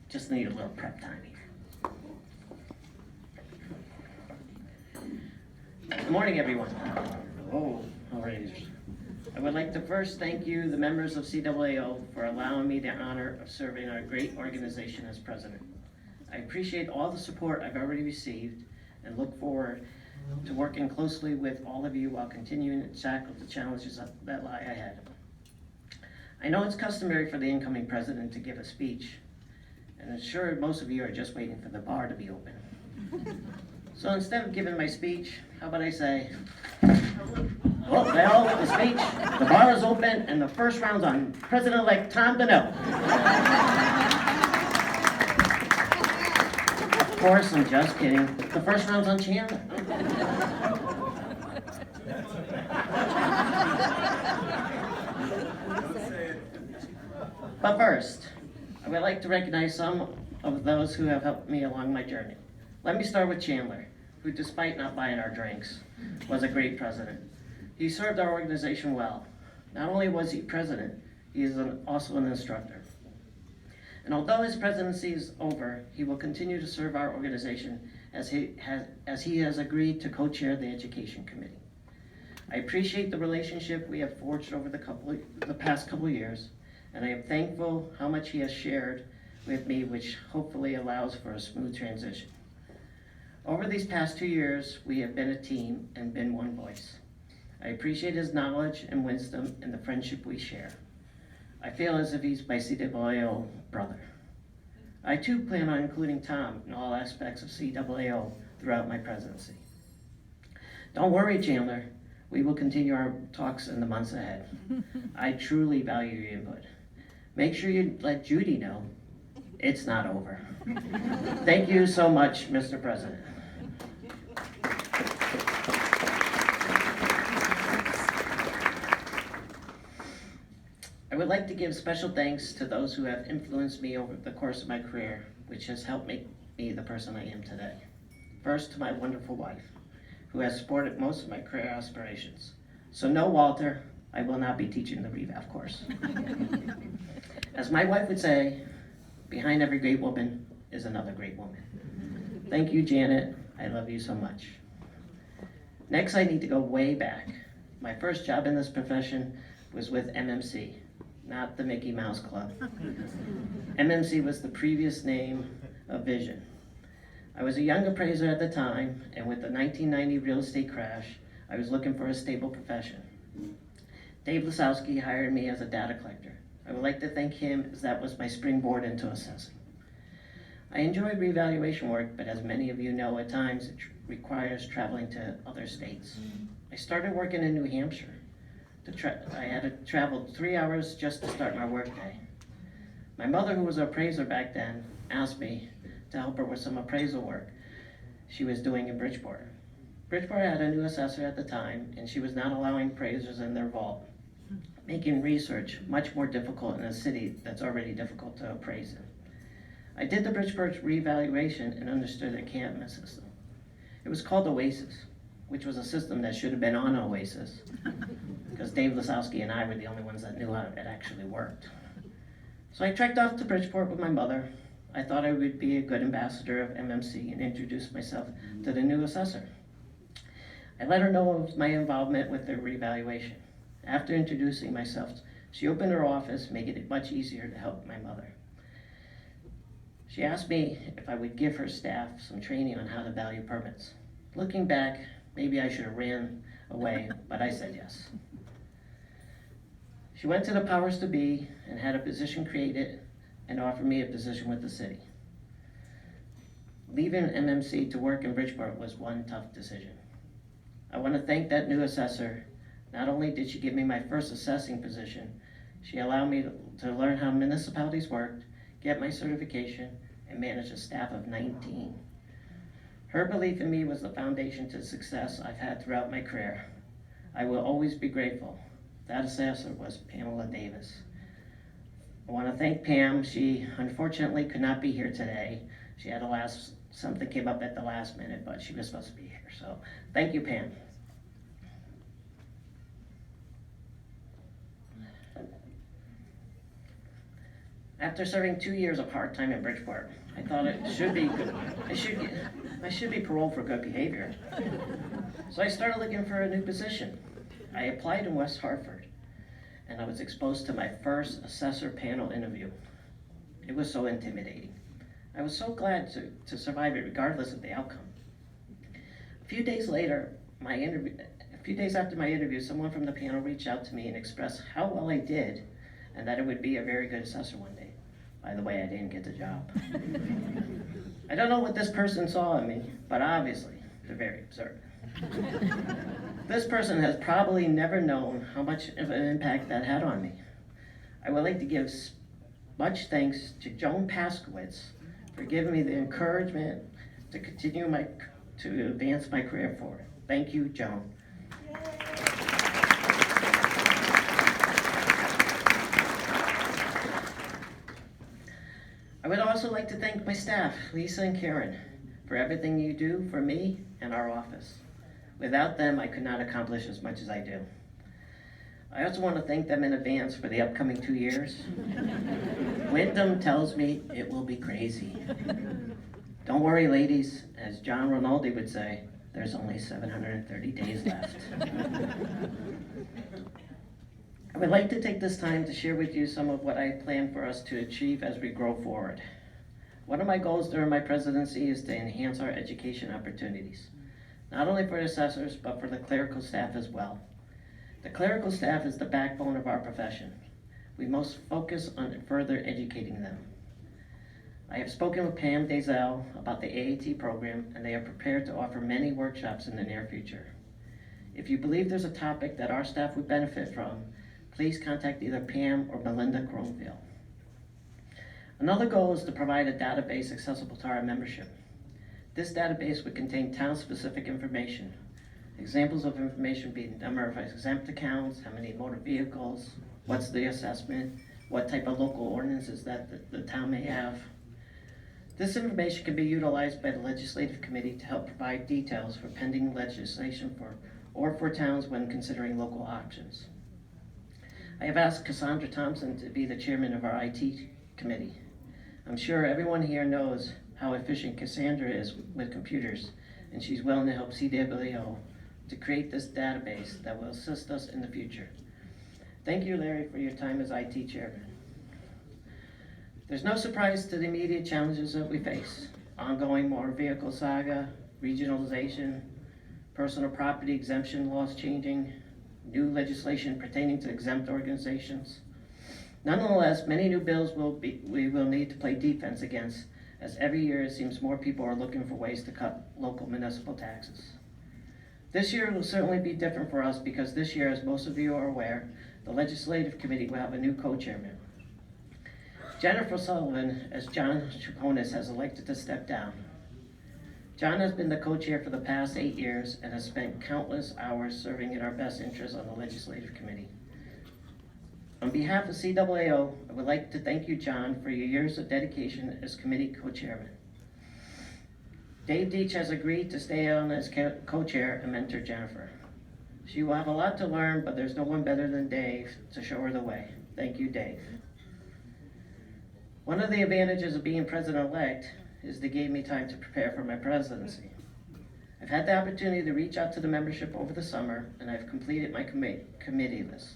Just need a little prep time here. Good morning, everyone. Oh, all right. I would like to first thank you, the members of CAAO, for allowing me the honor of serving our great organization as president. I appreciate all the support I've already received and look forward to working closely with all of you while continuing to tackle the challenges that lie ahead. I know it's customary for the incoming president to give a speech, and I'm sure most of you are just waiting for the bar to be open. So instead of giving my speech, how about I say, well, the speech, the bar is open, and the first round's on President-elect Tom Donnell. Of course, I'm just kidding. The first round's on Chandler. But first, I would like to recognize some of those who have helped me along my journey. Let me start with Chandler, who, despite not buying our drinks, was a great president. He served our organization well. Not only was he president, he is also an instructor. And although his presidency is over, he will continue to serve our organization as he has agreed to co-chair the Education Committee. I appreciate the relationship we have forged over the past couple of years, and I am thankful how much he has shared with me, which hopefully allows for a smooth transition. Over these past 2 years, we have been a team and been one voice. I appreciate his knowledge and wisdom and the friendship we share. I feel as if he's my CAAO brother. I too plan on including Tom in all aspects of CAAO throughout my presidency. Don't worry, Chandler. We will continue our talks in the months ahead. I truly value your input. Make sure you let Judy know it's not over. Thank you so much, Mr. President. I would like to give special thanks to those who have influenced me over the course of my career, which has helped make me the person I am today. First, to my wonderful wife, who has supported most of my career aspirations. So no, Walter, I will not be teaching the revalve course. As my wife would say, behind every great woman is another great woman. Thank you, Janet. I love you so much. Next, I need to go way back. My first job in this profession was with MMC, not the Mickey Mouse Club. MMC was the previous name of Vision. I was a young appraiser at the time, and with the 1990 real estate crash, I was looking for a stable profession. Dave Lisowski hired me as a data collector. I would like to thank him, as that was my springboard into assessing. I enjoy revaluation work, but as many of you know, at times it requires traveling to other states. I started working in New Hampshire. I had to travel 3 hours just to start my workday. My mother, who was an appraiser back then, asked me to help her with some appraisal work she was doing in Bridgeport. Bridgeport had a new assessor at the time, and she was not allowing appraisers in their vault, making research much more difficult in a city that's already difficult to appraise in. I did the Bridgeport revaluation and understood the CAAO system. It was called OASIS, which was a system that should have been on OASIS, because Dave Lisowski and I were the only ones that knew how it actually worked. So I trekked off to Bridgeport with my mother. I thought I would be a good ambassador of MMC and introduce myself to the new assessor. I let her know of my involvement with the revaluation. After introducing myself, she opened her office, making it much easier to help my mother. She asked me if I would give her staff some training on how to value permits. Looking back, maybe I should have ran away, but I said yes. She went to the powers to be and had a position created and offered me a position with the city. Leaving MMC to work in Bridgeport was one tough decision. I want to thank that new assessor. Not only did she give me my first assessing position, she allowed me to learn how municipalities worked, get my certification, and manage a staff of 19. Her belief in me was the foundation to success I've had throughout my career. I will always be grateful. That assessor was Pamela Davis. I want to thank Pam. She unfortunately could not be here today. She had something came up at the last minute, but she was supposed to be here. So thank you, Pam. After serving 2 years of hard time in Bridgeport, I thought it should be good. I should be paroled for good behavior. So I started looking for a new position. I applied in West Hartford, and I was exposed to my first assessor panel interview. It was so intimidating. I was so glad to survive it regardless of the outcome. A few days after my interview, someone from the panel reached out to me and expressed how well I did and that it would be a very good assessor one day. By the way, I didn't get the job. I don't know what this person saw in me, but obviously, they're very observant. This person has probably never known how much of an impact that had on me. I would like to give much thanks to Joan Paskowitz for giving me the encouragement to continue to advance my career forward. Thank you, Joan. I would also like to thank my staff, Lisa and Karen, for everything you do for me and our office. Without them, I could not accomplish as much as I do. I also want to thank them in advance for the upcoming 2 years. Wyndham tells me it will be crazy. Don't worry, ladies. As John Rinaldi would say, there's only 730 days left. I would like to take this time to share with you some of what I plan for us to achieve as we grow forward. One of my goals during my presidency is to enhance our education opportunities, not only for assessors, but for the clerical staff as well. The clerical staff is the backbone of our profession. We must focus on further educating them. I have spoken with Pam Dazell about the AAT program, and they are prepared to offer many workshops in the near future. If you believe there's a topic that our staff would benefit from, please contact either Pam or Melinda Cronville. Another goal is to provide a database accessible to our membership. This database would contain town-specific information. Examples of information being the number of exempt accounts, how many motor vehicles, what's the assessment, what type of local ordinances that the town may have. This information can be utilized by the Legislative Committee to help provide details for pending legislation for towns when considering local options. I have asked Cassandra Thompson to be the chairman of our IT committee. I'm sure everyone here knows how efficient Cassandra is with computers, and she's willing to help CAAO to create this database that will assist us in the future. Thank you, Larry, for your time as IT chairman. There's no surprise to the immediate challenges that we face. Ongoing motor vehicle saga, regionalization, personal property exemption laws changing, new legislation pertaining to exempt organizations. Nonetheless, many new bills we will need to play defense against, as every year it seems more people are looking for ways to cut local municipal taxes. This year will certainly be different for us because this year, as most of you are aware, the Legislative Committee will have a new co-chairman. Jennifer Sullivan, as John Chaponis, has elected to step down. John has been the co-chair for the past 8 years and has spent countless hours serving in our best interests on the Legislative Committee. On behalf of CAAO, I would like to thank you, John, for your years of dedication as committee co-chairman. Dave Deach has agreed to stay on as co-chair and mentor Jennifer. She will have a lot to learn, but there's no one better than Dave to show her the way. Thank you, Dave. One of the advantages of being president-elect is they gave me time to prepare for my presidency. I've had the opportunity to reach out to the membership over the summer, and I've completed my committee list.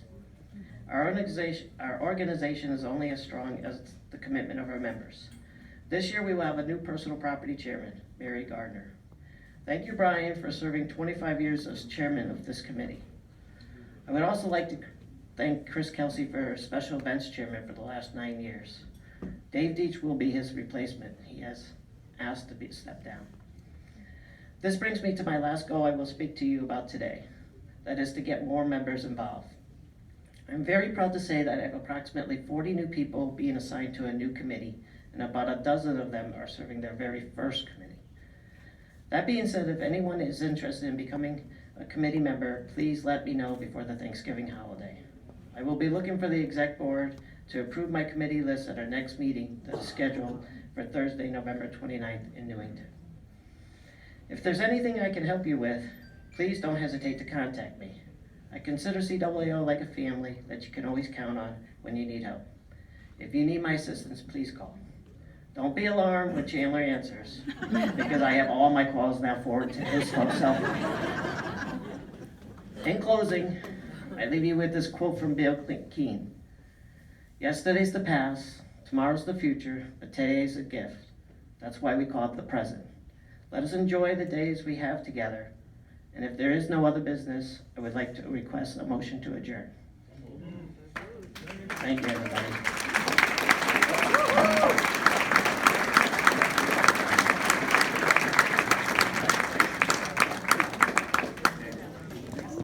Our organization is only as strong as the commitment of our members. This year we will have a new personal property chairman, Mary Gardner. Thank you, Brian, for serving 25 years as chairman of this committee. I would also like to thank Chris Kelsey for special events chairman for the last 9 years. Dave Deach will be his replacement. He has asked to be stepped down. This brings me to my last goal I will speak to you about today. That is to get more members involved. I'm very proud to say that I have approximately 40 new people being assigned to a new committee, and about a dozen of them are serving their very first committee. That being said, if anyone is interested in becoming a committee member, please let me know before the Thanksgiving holiday. I will be looking for the exec board to approve my committee list at our next meeting that is scheduled for Thursday, November 29th in Newington. If there's anything I can help you with, please don't hesitate to contact me. I consider CAAO like a family that you can always count on when you need help. If you need my assistance, please call. Don't be alarmed when Chandler answers, because I have all my calls now forwarded to his cell phone. In closing, I leave you with this quote from Bill Keane. Yesterday's the past, tomorrow's the future, but today's a gift. That's why we call it the present. Let us enjoy the days we have together. And if there is no other business, I would like to request a motion to adjourn. Thank you, everybody.